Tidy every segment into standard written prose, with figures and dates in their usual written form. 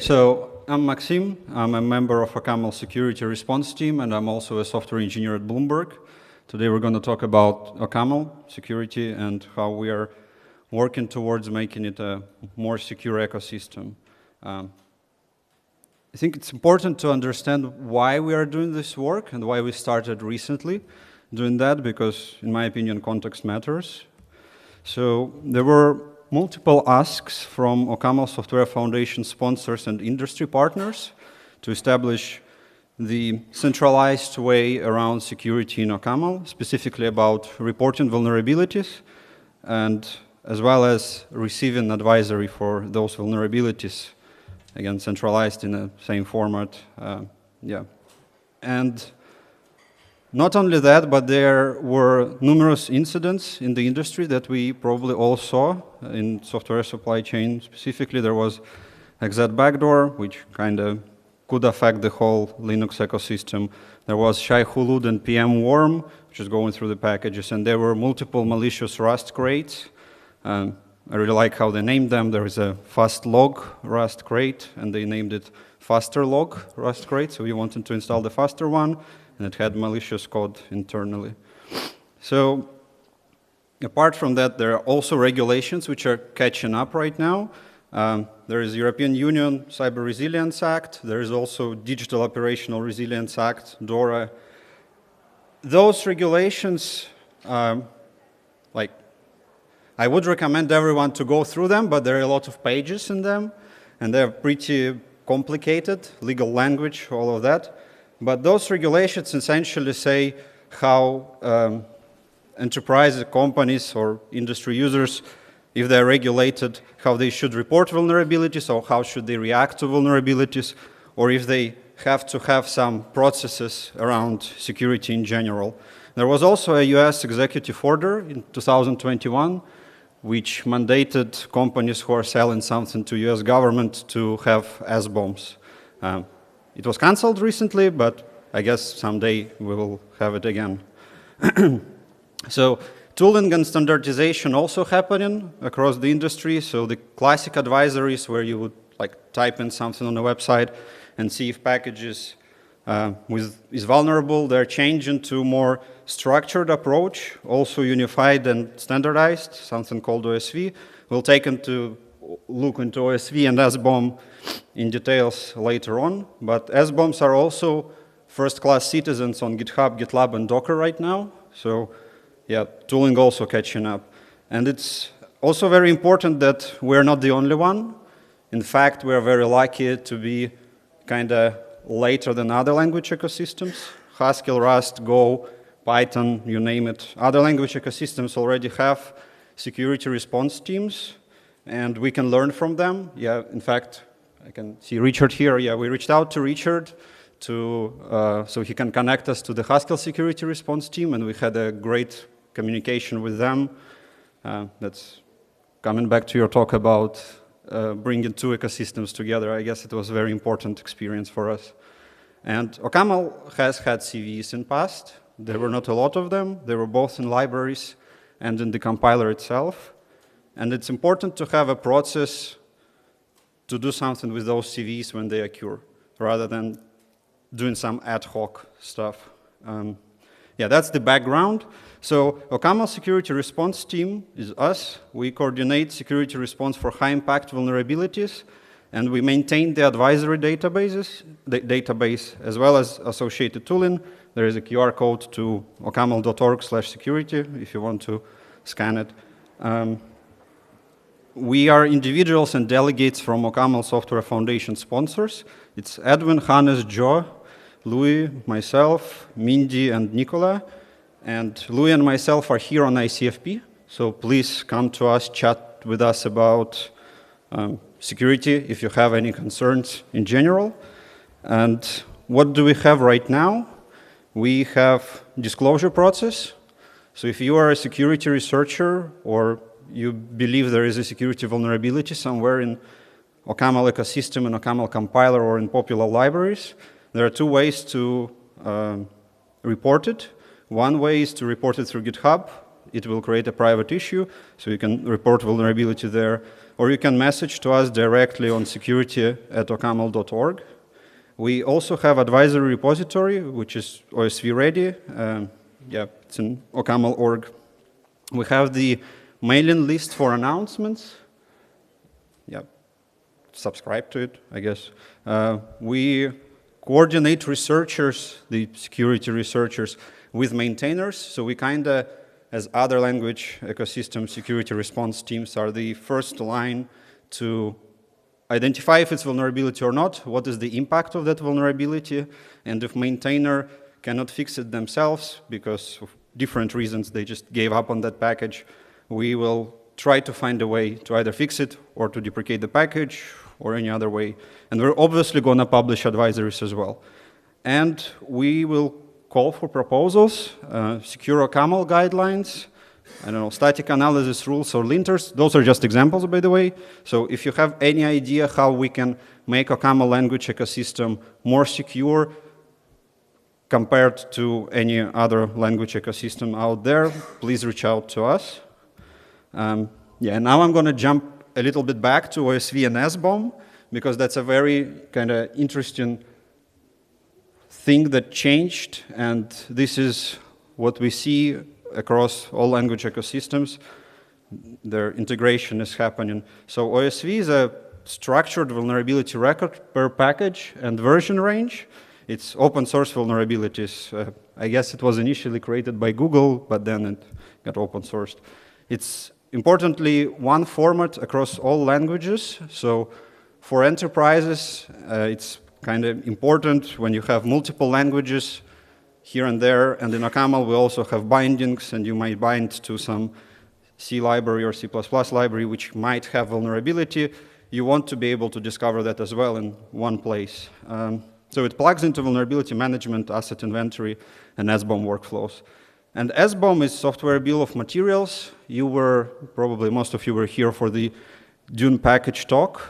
So I'm Maksim. I'm a member of OCaml Security Response Team, and I'm also a software engineer at Bloomberg. Today we're going to talk about OCaml security and how we are working towards making it a more secure ecosystem. I think it's important to understand why we are doing this work and why we started recently doing that, because in my opinion, context matters. So there were multiple asks from OCaml Software Foundation sponsors and industry partners to establish the centralized way around security in OCaml, specifically about reporting vulnerabilities, and as well as receiving advisory for those vulnerabilities, again, centralized in the same format. And not only that, but there were numerous incidents in the industry that we probably all saw in software supply chain. Specifically, there was exec backdoor, which kind of could affect the whole Linux ecosystem. There was Shai-Hulud and PM worm, which is going through the packages, and there were multiple malicious Rust crates. I really like how they named them. There is a fastlog Rust crate, and they named it fasterlog Rust crate, so we wanted to install the faster one, and it had malicious code internally. So apart from that, there are also regulations which are catching up right now. There is European Union Cyber Resilience Act. There is also Digital Operational Resilience Act, DORA. Those regulations, I would recommend everyone to go through them, but there are a lot of pages in them, and they're pretty complicated, legal language, all of that. But those regulations essentially say how enterprise companies or industry users, if they're regulated, how they should report vulnerabilities, or how should they react to vulnerabilities, or if they have to have some processes around security in general. There was also a US executive order in 2021, which mandated companies who are selling something to US government to have SBOMs. It was canceled recently, but I guess someday we will have it again. So tooling and standardization also happening across the industry. So the classic advisories where you would type in something on a website and see if packages is vulnerable, they're changing to more structured approach, also unified and standardized, something called OSV. We'll take into look into OSV and SBOM in details later on, but SBOMs are also first-class citizens on GitHub, GitLab, and Docker right now. So yeah, tooling also catching up. And it's also very important that we're not the only one. In fact, we're very lucky to be kind of later than other language ecosystems. Haskell, Rust, Go, Python, you name it. Other language ecosystems already have security response teams, and we can learn from them. Yeah, in fact, I can see Richard here. Yeah, we reached out to Richard so he can connect us to the Haskell security response team, and we had a great communication with them. That's coming back to your talk about bringing two ecosystems together. I guess it was a very important experience for us. And OCaml has had CVEs in past. There were not a lot of them. They were both in libraries and in the compiler itself. And it's important to have a process to do something with those CVs when they occur, rather than doing some ad hoc stuff. Yeah, that's the background. So OCaml Security Response Team is us. We coordinate security response for high-impact vulnerabilities, and we maintain the advisory database as well as associated tooling. There is a QR code to ocaml.org/security if you want to scan it. We are individuals and delegates from OCaml Software Foundation sponsors. It's Edwin, Hannes, Joe, Louis, myself, Mindy, and Nicola. And Louis and myself are here on ICFP, so please come to us, chat with us about security if you have any concerns in general. And what do we have right now? We have disclosure process. So if you are a security researcher or you believe there is a security vulnerability somewhere in OCaml ecosystem, in OCaml compiler, or in popular libraries, there are two ways to report it. One way is to report it through GitHub. It will create a private issue, so you can report vulnerability there. or you can message to us directly on security@ocaml.org. We also have advisory repository, which is OSV ready. Yeah, it's in OCaml.org. We have the mailing list for announcements. Yeah, subscribe to it, I guess. We coordinate researchers, the security researchers, with maintainers. So we kind of, as other language ecosystem security response teams, are the first line to identify if it's vulnerability or not, what is the impact of that vulnerability, and if maintainer cannot fix it themselves because of different reasons, they just gave up on that package, we will try to find a way to either fix it or to deprecate the package or any other way. And we're obviously going to publish advisories as well. And we will call for proposals, secure OCaml guidelines, I don't know, static analysis rules or linters. Those are just examples, by the way. So if you have any idea how we can make OCaml language ecosystem more secure compared to any other language ecosystem out there, please reach out to us. Yeah, now I'm going to jump a little bit back to OSV and SBOM, because that's a very kind of interesting thing that changed, and this is what we see across all language ecosystems. Their integration is happening. So OSV is a structured vulnerability record per package and version range. It's open source vulnerabilities. I guess it was initially created by Google, but then it got open sourced. It's importantly one format across all languages. So for enterprises, it's kind of important when you have multiple languages here and there, and in OCaml we also have bindings, and you might bind to some C library or C++ library which might have vulnerability. You want to be able to discover that as well in one place. So it plugs into vulnerability management, asset inventory, and SBOM workflows. And SBOM is software bill of materials. You were, probably most of you were here for the Dune package talk,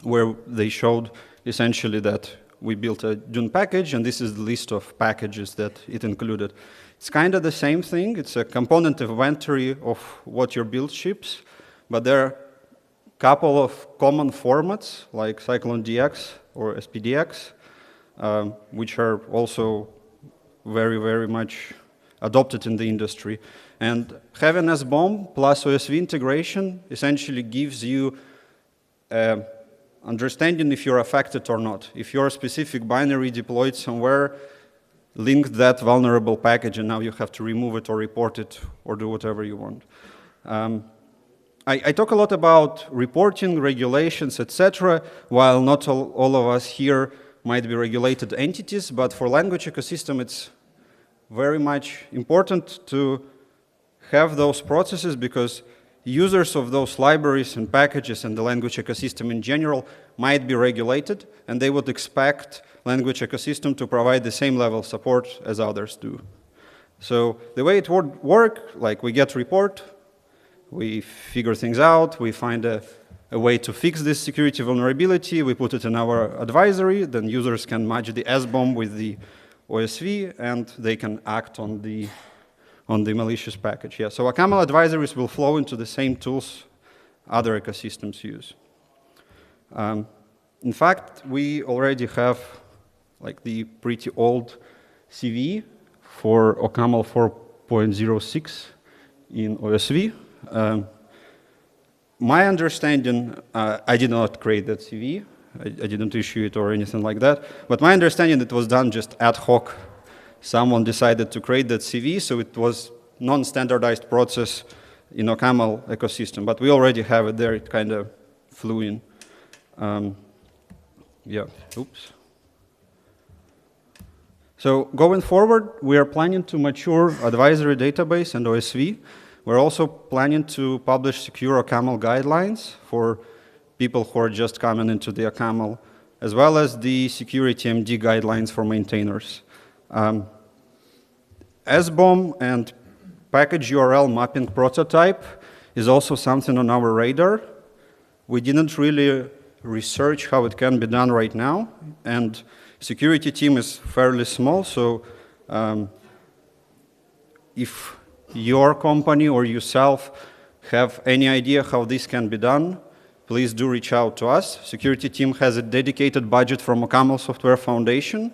where they showed essentially that we built a Dune package, and this is the list of packages that it included. It's kind of the same thing. It's a component inventory of what your build ships, but there are a couple of common formats, like CycloneDX or SPDX, which are also very, very much adopted in the industry. And having SBOM plus OSV integration essentially gives you understanding if you're affected or not. If your specific binary deployed somewhere linked that vulnerable package, and now you have to remove it or report it or do whatever you want. I talk a lot about reporting, regulations, etc., while not all of us here might be regulated entities, but for language ecosystem it's very much important to have those processes, because users of those libraries and packages and the language ecosystem in general might be regulated, and they would expect language ecosystem to provide the same level of support as others do. So the way it would work, like we get report, we figure things out, we find a way to fix this security vulnerability, we put it in our advisory, then users can match the SBOM with the OSV, and they can act on the malicious package. Yeah, so OCaml advisories will flow into the same tools other ecosystems use. In fact, we already have like the pretty old CV for OCaml 4.06 in OSV. My understanding, I did not create that CV. I didn't issue it or anything like that. But my understanding, it was done just ad hoc. Someone decided to create that CV, so it was non-standardized process in OCaml ecosystem. But we already have it there. It kind of flew in. Yeah, oops. So going forward, we are planning to mature advisory database and OSV. We're also planning to publish secure OCaml guidelines for people who are just coming into the OCaml, as well as the security MD guidelines for maintainers. SBOM and package URL mapping prototype is also something on our radar. We didn't really research how it can be done right now, and security team is fairly small, so if your company or yourself have any idea how this can be done, please do reach out to us. Security team has a dedicated budget from OCaml Software Foundation,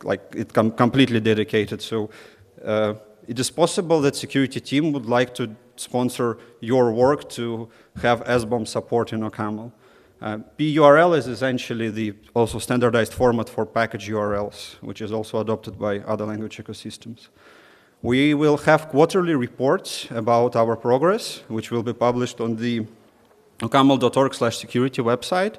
like it's completely dedicated. So it is possible that security team would like to sponsor your work to have SBOM support in OCaml. PURL is essentially the also standardized format for package URLs, which is also adopted by other language ecosystems. We will have quarterly reports about our progress, which will be published on the OCaml.org/security website,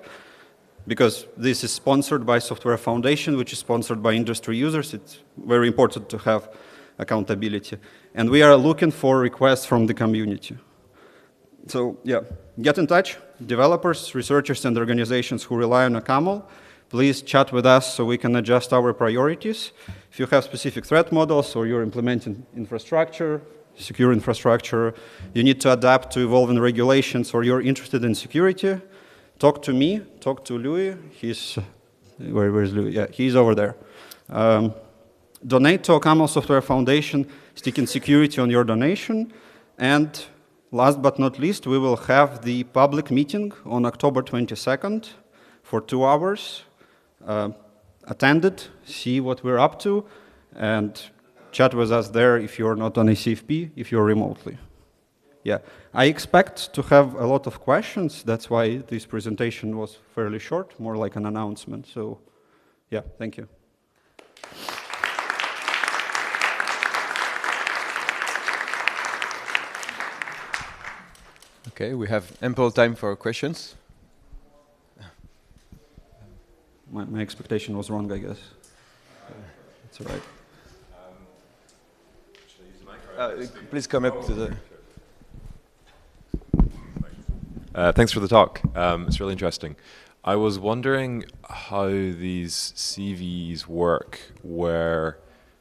because this is sponsored by Software Foundation, which is sponsored by industry users. It's very important to have accountability. And we are looking for requests from the community. So yeah, get in touch. Developers, researchers, and organizations who rely on OCaml, please chat with us so we can adjust our priorities. If you have specific threat models or you're implementing infrastructure, secure infrastructure, you need to adapt to evolving regulations, or you're interested in security, talk to me, talk to Louis. He's, where's Louis? Yeah, he's over there. Donate to OCaml Software Foundation, sticking security on your donation. And last but not least, we will have the public meeting on October 22nd for 2 hours. Attend it, see what we're up to, and chat with us there if you're not on a CFP, if you're remotely. Yeah, I expect to have a lot of questions. That's why this presentation was fairly short, more like an announcement. So yeah, thank you. Okay, we have ample time for questions. My expectation was wrong, I guess. It's all right. Please come up to the... Thanks for the talk. It's really interesting. I was wondering how these CVs work where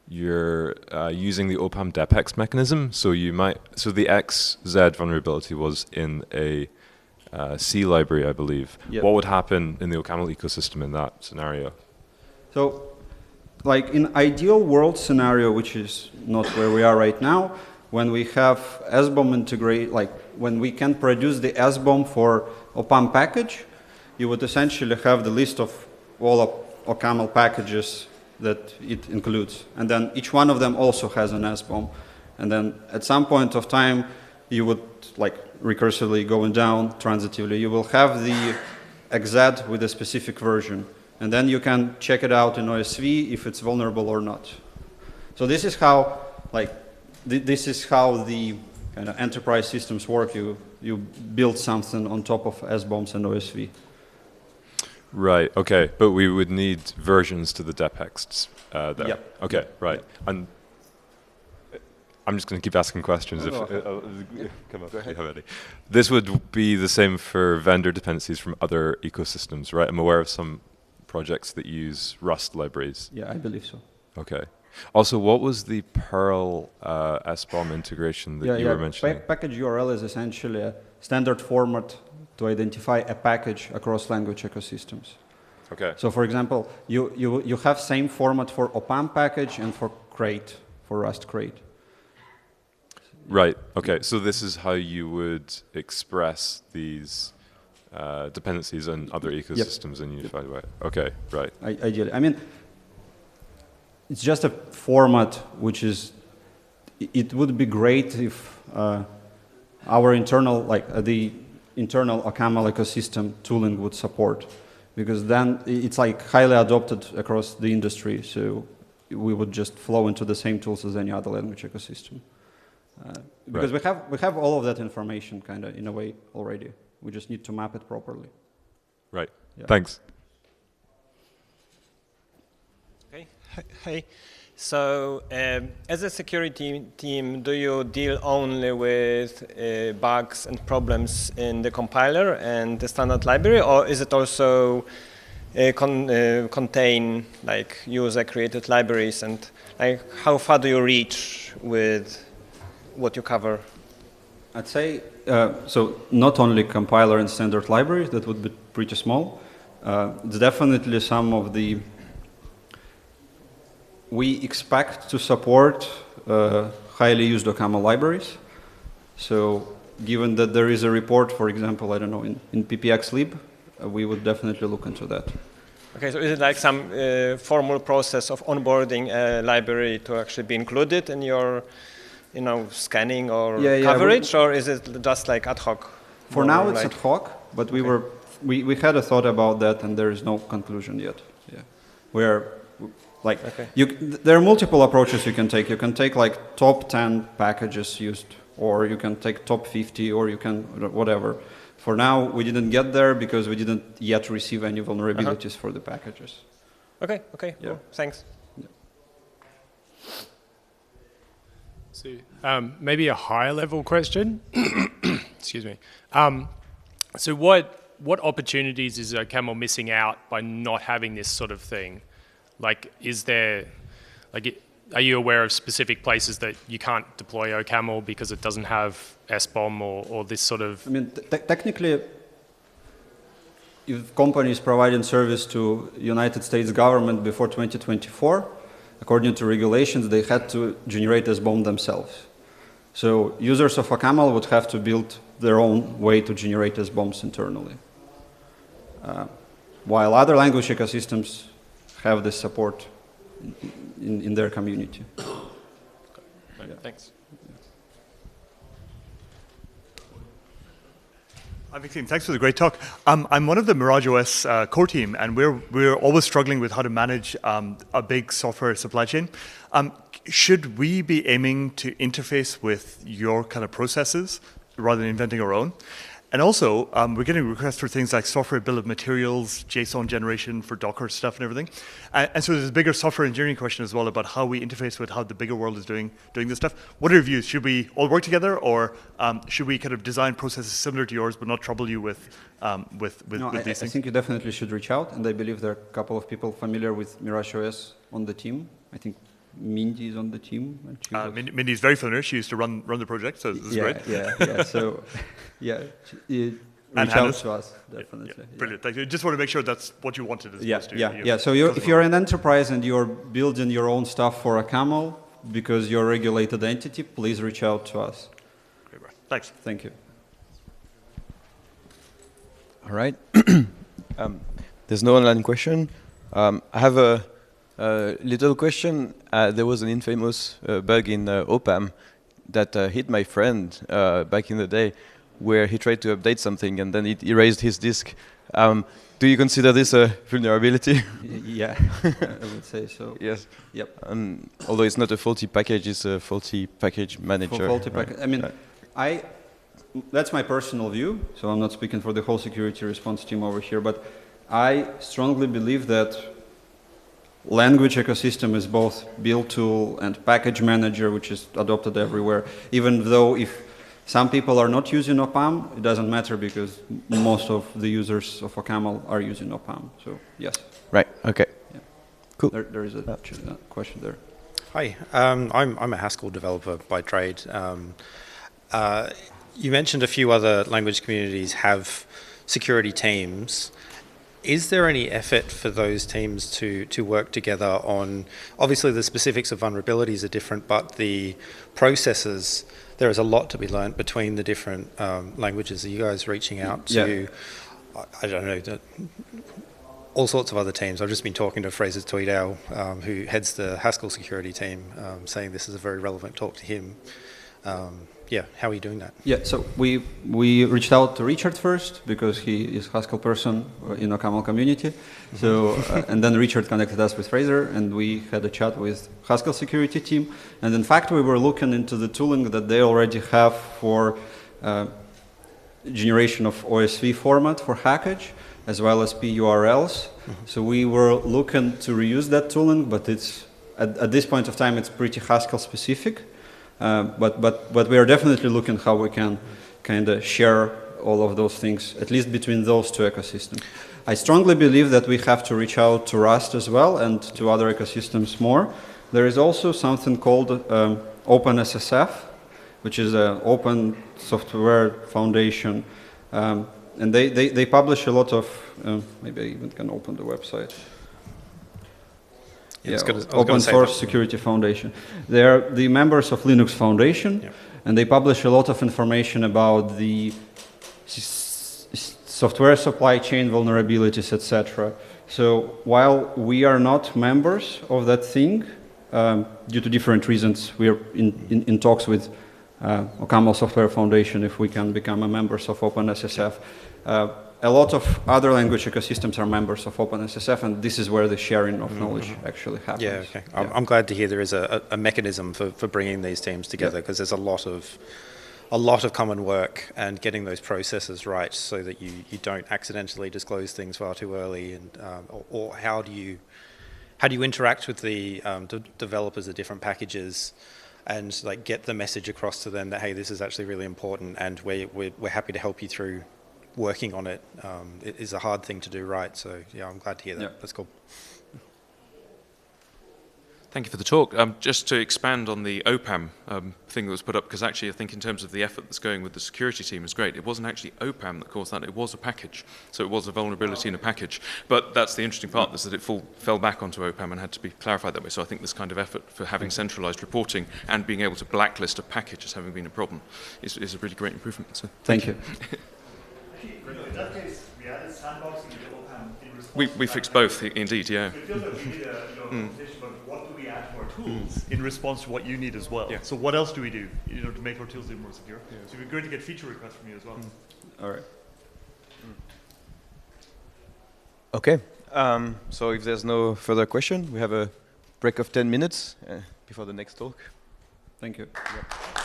you're using the OPAM DEPEX mechanism. So so the XZ vulnerability was in a C library, I believe. Yep. What would happen in the OCaml ecosystem in that scenario? So, like in ideal world scenario, which is not where we are right now, when we have SBOM integrate, like when we can produce the SBOM for OPAM package, you would essentially have the list of all of OCaml packages that it includes. And then each one of them also has an SBOM. And then at some point of time, you would, like recursively going down transitively, you will have the XZ with a specific version. And then you can check it out in OSV if it's vulnerable or not. So this is how, this is how the kind of enterprise systems work. You build something on top of SBOMs and OSV. Right, okay, but we would need versions to the DEPEX there. Yep. Okay, yep. right. Yep. And I'm just going to keep asking questions. Come on, go ahead. Ready. This would be the same for vendor dependencies from other ecosystems, right? I'm aware of some projects that use Rust libraries. Yeah, I believe so. Okay. Also, what was the Perl SBOM integration that you were mentioning? Package URL is essentially a standard format to identify a package across language ecosystems. Okay. So, for example, you have same format for OPAM package and for crate, for Rust crate. Right. Okay. So this is how you would express these dependencies in other ecosystems in a unified way. Okay. Right. Ideally, I mean, it's just a format which is. It would be great if our internal, the internal OCaml ecosystem tooling would support, because then it's like highly adopted across the industry. So we would just flow into the same tools as any other language ecosystem. Because we have all of that information kind of in a way already. We just need to map it properly. Right. Yeah. Thanks. Okay. Hey. So, as a security team, do you deal only with bugs and problems in the compiler and the standard library, or is it also contain like user-created libraries, and like how far do you reach with what you cover? I'd say so. Not only compiler and standard libraries, that would be pretty small. It's definitely some of the. We expect to support highly used OCaml libraries. So given that there is a report, for example, I don't know, in PPX-lib, we would definitely look into that. Okay, so is it like some formal process of onboarding a library to actually be included in your, scanning or coverage, or is it just like ad hoc? For now, it's ad hoc, but we had a thought about that, and there is no conclusion yet. Yeah, there are multiple approaches you can take. You can take like top 10 packages used, or you can take top 50, or you can whatever. For now, we didn't get there because we didn't yet receive any vulnerabilities for the packages. Okay, cool. Thanks. Yeah. So maybe a higher level question. Excuse me. So what opportunities is OCaml missing out by not having this sort of thing? Like, are you aware of specific places that you can't deploy OCaml because it doesn't have SBOM or this sort of? I mean, technically, if companies providing service to United States government before 2024, according to regulations, they had to generate SBOM themselves. So users of OCaml would have to build their own way to generate SBOMs internally. While other language ecosystems have this support in their community. Okay, thanks. Hi, Maksim. Thanks for the great talk. I'm one of the MirageOS core team, and we're always struggling with how to manage a big software supply chain. Should we be aiming to interface with your kind of processes rather than inventing our own? And also, we're getting requests for things like software bill of materials, JSON generation for Docker stuff and everything. And so there's a bigger software engineering question as well about how we interface with how the bigger world is doing this stuff. What are your views? Should we all work together, or should we kind of design processes similar to yours but not trouble you with these things? I think you definitely should reach out, and I believe there are a couple of people familiar with MirageOS on the team. I think Mindy is on the team. Mindy is very familiar. She used to run the project, so this is great. Yeah. So, reach out to us, definitely. Yeah, brilliant. Thank you. Just want to make sure that's what you wanted as opposed to Yeah. So if you're an enterprise and you're building your own stuff for OCaml because you're a regulated entity, please reach out to us. Great. Thanks. Thank you. All right. There's no online question. I have a little question. There was an infamous bug in OPAM that hit my friend back in the day, where he tried to update something and then it erased his disk. Do you consider this a vulnerability? Yeah, I would say so. Yes. Yep. Although it's not a faulty package, it's a faulty package manager. Right? I mean, that's my personal view, so I'm not speaking for the whole security response team over here, but I strongly believe that language ecosystem is both build tool and package manager, which is adopted everywhere. Even though if some people are not using OPAM, it doesn't matter because most of the users of OCaml are using OPAM. So yes. Right. Okay. Yeah. Cool. There is a question there. Hi. I'm a Haskell developer by trade. You mentioned a few other language communities have security teams. Is there any effort for those teams to work together on, obviously the specifics of vulnerabilities are different, but the processes, there is a lot to be learned between the different languages. Are you guys reaching out to, I don't know, all sorts of other teams? I've just been talking to Fraser Tweedale, who heads the Haskell security team, saying this is a very relevant talk to him. How are you doing that? Yeah, so we reached out to Richard first because he is Haskell person in OCaml community. So and then Richard connected us with Fraser, and we had a chat with Haskell security team. And in fact, we were looking into the tooling that they already have for generation of OSV format for Hackage, as well as PURLs. So we were looking to reuse that tooling, but it's at this point of time it's pretty Haskell specific. But we are definitely looking how we can kind of share all of those things, at least between those two ecosystems. I strongly believe that we have to reach out to Rust as well and to other ecosystems more. There is also something called OpenSSF, which is an Open Software Foundation, and they publish a lot of, maybe I even can open the website. Open Source Security Foundation. They are the members of Linux Foundation, and they publish a lot of information about the software supply chain vulnerabilities, etc. So while we are not members of that thing, due to different reasons, we are in talks with OCaml Software Foundation if we can become a members of OpenSSF. A lot of other language ecosystems are members of OpenSSF, and this is where the sharing of knowledge actually happens. Yeah, okay. I'm glad to hear there is a mechanism for bringing these teams together, because there's a lot of common work, and getting those processes right so that you don't accidentally disclose things far too early, and or how do you interact with the developers of different packages and like get the message across to them that, hey, this is actually really important, and we're happy to help you through working on it. It is a hard thing to do right, so yeah, I'm glad to hear that. Yeah. That's cool. Thank you for the talk. Just to expand on the OPAM thing that was put up, because actually I think in terms of the effort that's going with the security team is great. It wasn't actually OPAM that caused that, it was a package. So it was a vulnerability in a package. But that's the interesting part, is that it fell back onto OPAM and had to be clarified that way. So I think this kind of effort for having centralized reporting and being able to blacklist a package as having been a problem is a really great improvement. So Thank you. In that case, we added sandboxing in OPAM in response we fixed both, indeed, yeah. So it feels like we need a conversation about what do we add to our tools in response to what you need as well. Yeah. So what else do we do, to make our tools even more secure? Yeah. So it'd be great to get feature requests from you as well. All right. Okay. So if there's no further question, we have a break of 10 minutes before the next talk. Thank you. Yeah.